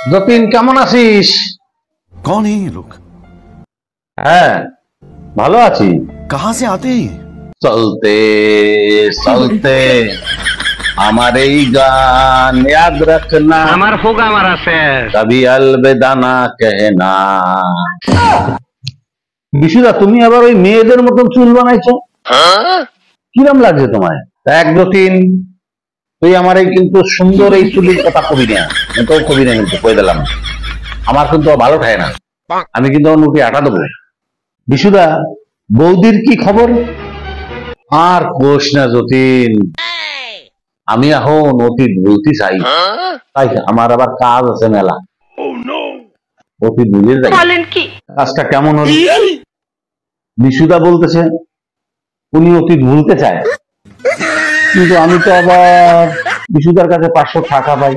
যতীন কেমন আছিস? कौन है ये लोग? হ্যাঁ ভালো আছি। कहाँ से आते हैं? চলতে চলতে আমার এই গান याद रखना আমার হোগা মারা শেষ। कभी अलविदा ना कहना। বিশুদা তুমি আবার ওই মেয়েদের মতন চুল বানাইছো, কিরম লাগছে তোমায়? এক যতীন তুই আমার এই কিন্তু সুন্দর এই চুলের কথা কবি না, তো কবি না, কিন্তু কই দিলাম আমার কিন্তু ভালো ঠায় না, আমি কিন্তু নুটি আটা দেবো। বিশুদা বৌদির কি খবর? আর কোষ না যতীন, আমি এখন অতীত বলতে চাই, তাই আমার আবার কাজ আছে মেলা, অতীত বুঝে যাই। কাজটা কেমন হল? বিশুদা বলতেছে উনি অতীত ভুলতে চায়, কিন্তু আমি তো আবার বিশুদার কাছে 500 টাকা পাই।